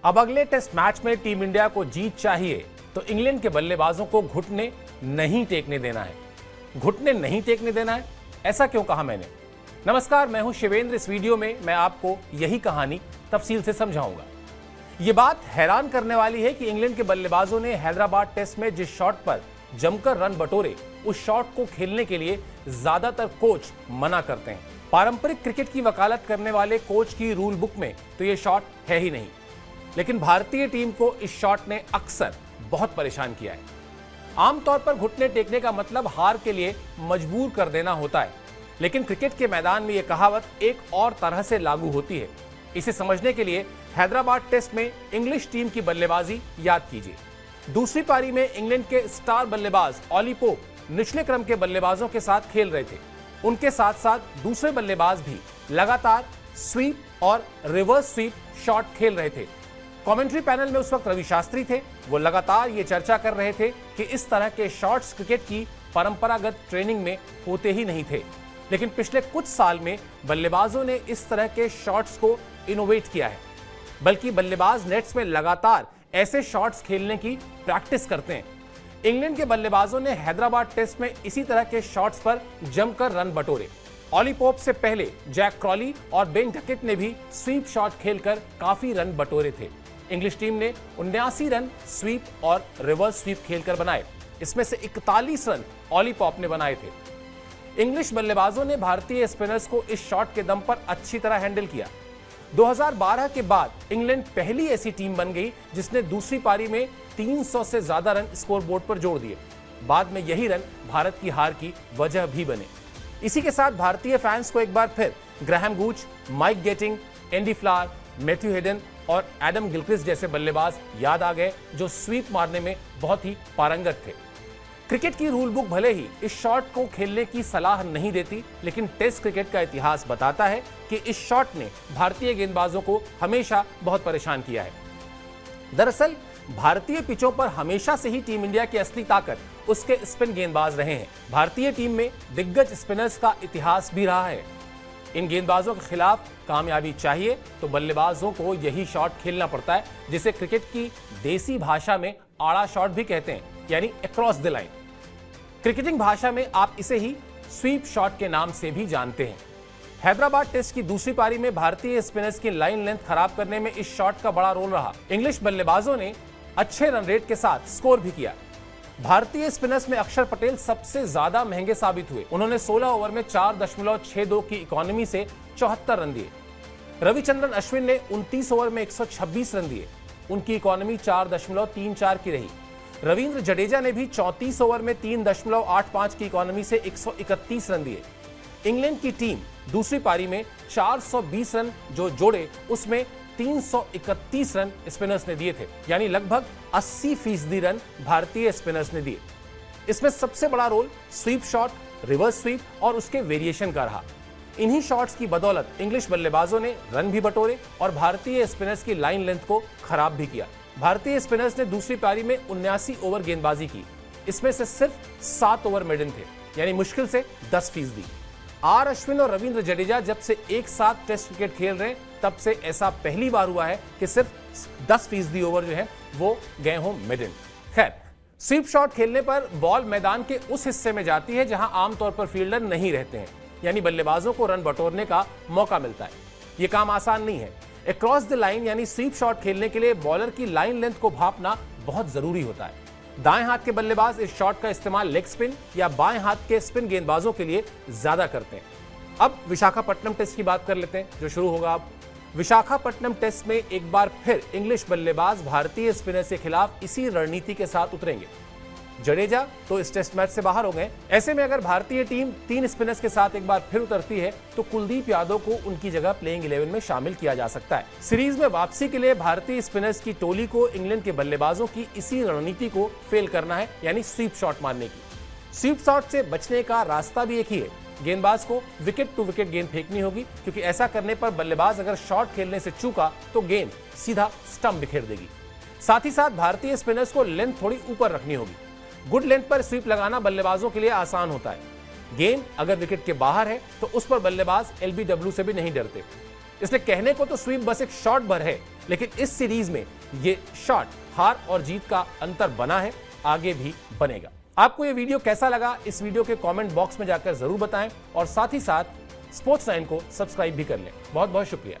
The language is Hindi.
अब अगले टेस्ट मैच में टीम इंडिया को जीत चाहिए तो इंग्लैंड के बल्लेबाजों को घुटने नहीं टेकने देना है। घुटने नहीं टेकने देना है, ऐसा क्यों कहा मैंने? नमस्कार, मैं हूं शिवेंद्र। इस वीडियो में मैं आपको यही कहानी तफसील से समझाऊंगा। यह बात हैरान करने वाली है कि इंग्लैंड के बल्लेबाजों ने हैदराबाद टेस्ट में जिस शॉट पर जमकर रन बटोरे, उस शॉट को खेलने के लिए ज्यादातर कोच मना करते हैं। पारंपरिक क्रिकेट की वकालत करने वाले कोच की रूल बुक में तो यह शॉट है ही नहीं, लेकिन भारतीय टीम को इस शॉट ने अक्सर बहुत परेशान किया है। आमतौर पर घुटने टेकने का मतलब हार के लिए मजबूर कर देना होता है, लेकिन क्रिकेट के मैदान में यह कहावत एक और तरह से लागू होती है। इसे समझने के लिए हैदराबाद टेस्ट में इंग्लिश टीम की बल्लेबाजी याद कीजिए। दूसरी पारी में इंग्लैंड के स्टार बल्लेबाज ऑली पोप निचले क्रम के बल्लेबाजों के साथ खेल रहे थे। उनके साथ साथ दूसरे बल्लेबाज भी लगातार स्वीप और रिवर्स स्वीप शॉट खेल रहे थे। कमेंट्री पैनल में उस वक्त रवि शास्त्री थे। वो लगातार ये चर्चा कर रहे थे कि इस तरह के शॉट्स क्रिकेट की परंपरागत ट्रेनिंग में होते ही नहीं थे, लेकिन पिछले कुछ साल में बल्लेबाजों ने इस तरह के शॉट्स को इनोवेट किया है। बल्कि बल्लेबाज नेट्स में लगातार ऐसे शॉट्स खेलने की प्रैक्टिस करते हैं। इंग्लैंड के बल्लेबाजों ने हैदराबाद टेस्ट में इसी तरह के शॉट्स पर जमकर रन बटोरे। ऑली पोप से पहले जैक क्रॉली और बेन डकेट ने भी स्वीप शॉट खेलकर काफी रन बटोरे थे। इंग्लिश टीम ने 79 रन स्वीप और रिवर्स स्वीप खेलकर बनाए। इसमें से 41 रन ऑली पॉप ने बनाए थे। इंग्लिश बल्लेबाजों ने भारतीय स्पिनर्स को इस शॉट के दम पर अच्छी तरह हैंडल किया। 2012 के बाद इंग्लैंड पहली ऐसी टीम बन गई जिसने दूसरी पारी में 300 से ज्यादा रन स्कोरबोर्ड पर जोड़ दिए। बाद में यही रन भारत की हार की वजह भी बने। इसी के साथ भारतीय फैंस को एक बार फिर Graham Gooch, Mike Gatting, Andy Flower, Matthew Hayden और एडम गिलक्रिस्ट जैसे बल्लेबाज याद आ गए, जो स्वीप मारने में बहुत ही पारंगत थे। क्रिकेट की रूल बुक भले ही इस शॉट को खेलने की सलाह नहीं देती, लेकिन टेस्ट क्रिकेट का इतिहास बताता है कि इस शॉट ने भारतीय गेंदबाजों को हमेशा बहुत परेशान किया है। दरअसल भारतीय पिचों पर हमेशा से ही टीम इंडिया की असली ताकत उसके स्पिन गेंदबाज रहे हैं। भारतीय टीम में दिग्गज स्पिनर्स का इतिहास भी रहा है। इन गेंदबाजों के खिलाफ कामयाबी चाहिए तो बल्लेबाजों को यही शॉट खेलना पड़ता है, जिसे क्रिकेट की देसी भाषा में आड़ा शॉट भी कहते हैं, यानी अक्रॉस द लाइन। क्रिकेटिंग भाषा में आप इसे ही स्वीप शॉट के नाम से भी जानते हैं। हैदराबाद टेस्ट की दूसरी पारी में भारतीय स्पिनर्स की लाइन लेंथ खराब करने में इस शॉट का बड़ा रोल रहा। इंग्लिश बल्लेबाजों ने अच्छे रन रेट के साथ स्कोर भी किया। भारतीय स्पिनर्स में अक्षर पटेल सबसे ज्यादा महंगे साबित हुए। उन्होंने 16 ओवर में 4.62 की इकोनॉमी से 74 रन दिए। रविचंद्रन अश्विन ने 29 ओवर में 126 रन दिए। उनकी इकोनॉमी 4.34 की रही। रविंद्र जडेजा ने भी 34 ओवर में 3.85 की इकोनॉमी से 131 रन दिए। इंग्लैंड की टीम दूसरी पारी में 420 रन जो जोड़े, उसमें 331 रन स्पिनर्स ने दिए थे, यानी लगभग 80% रन भारतीय स्पिनर्स ने दिए। इसमें सबसे बड़ा role sweep shot, reverse sweep और उसके वेरिएशन का रहा। इन्हीं शॉट्स की बदौलत इंग्लिश बल्लेबाजों ने रन भी बटोरे और भारतीय स्पिनर्स की लाइन लेंथ को खराब भी किया। भारतीय स्पिनर्स ने दूसरी पारी में 79 ओवर गेंदबाजी की। इसमें से सिर्फ 7 ओवर मेडन थे, यानी मुश्किल से 10%। आर अश्विन और रविंद्र जडेजा जब से एक साथ टेस्ट क्रिकेट खेल रहे हैं, तब से ऐसा पहली बार हुआ है कि सिर्फ 10% ओवर जो है वो गए हों मेडन। खैर, स्वीप शॉट खेलने पर बॉल मैदान के उस हिस्से में जाती है जहां आमतौर पर फील्डर नहीं रहते हैं, यानी बल्लेबाजों को रन बटोरने का मौका मिलता है। यह काम आसान नहीं है। अक्रॉस द लाइन यानी स्वीप शॉट खेलने के लिए बॉलर की लाइन लेंथ को भांपना बहुत जरूरी होता है। दाएं हाथ के बल्लेबाज इस शॉट का इस्तेमाल लेग स्पिन या बाएं हाथ के स्पिन गेंदबाजों के लिए ज्यादा करते हैं। अब विशाखापट्टनम टेस्ट की बात कर लेते हैं, जो शुरू होगा अब। विशाखापट्टनम टेस्ट में एक बार फिर इंग्लिश बल्लेबाज भारतीय स्पिनर्स के खिलाफ इसी रणनीति के साथ उतरेंगे। जडेजा तो इस टेस्ट मैच से बाहर हो गए। ऐसे में अगर भारतीय टीम 3 स्पिनर्स के साथ एक बार फिर उतरती है तो कुलदीप यादव को उनकी जगह प्लेइंग 11 में शामिल किया जा सकता है। सीरीज में वापसी के लिए भारतीय स्पिनर्स की टोली को इंग्लैंड के बल्लेबाजों की इसी रणनीति को फेल करना है, यानी स्वीप शॉट मारने की। स्वीप शॉट से बचने का रास्ता भी एक ही है, गेंदबाज को विकेट टू विकेट गेंद फेंकनी होगी, क्योंकि ऐसा करने पर बल्लेबाज अगर शॉट खेलने से चूका तो गेंद सीधा स्टंप बिखेर देगी। साथ ही साथ भारतीय स्पिनर्स को लेंथ थोड़ी ऊपर रखनी होगी। गुड लेंथ पर स्वीप लगाना बल्लेबाजों के लिए आसान होता है। गेंद अगर विकेट के बाहर है तो उस पर बल्लेबाज एलबीडब्ल्यू से भी नहीं डरते। इसलिए कहने को तो स्वीप बस एक शॉट भर है, लेकिन इस सीरीज में ये शॉट हार और जीत का अंतर बना है, आगे भी बनेगा। आपको ये वीडियो कैसा लगा, इस वीडियो के कमेंट बॉक्स में जाकर जरूर बताएं और साथ ही साथ स्पोर्ट्स 9 को सब्सक्राइब भी कर लें। बहुत बहुत शुक्रिया।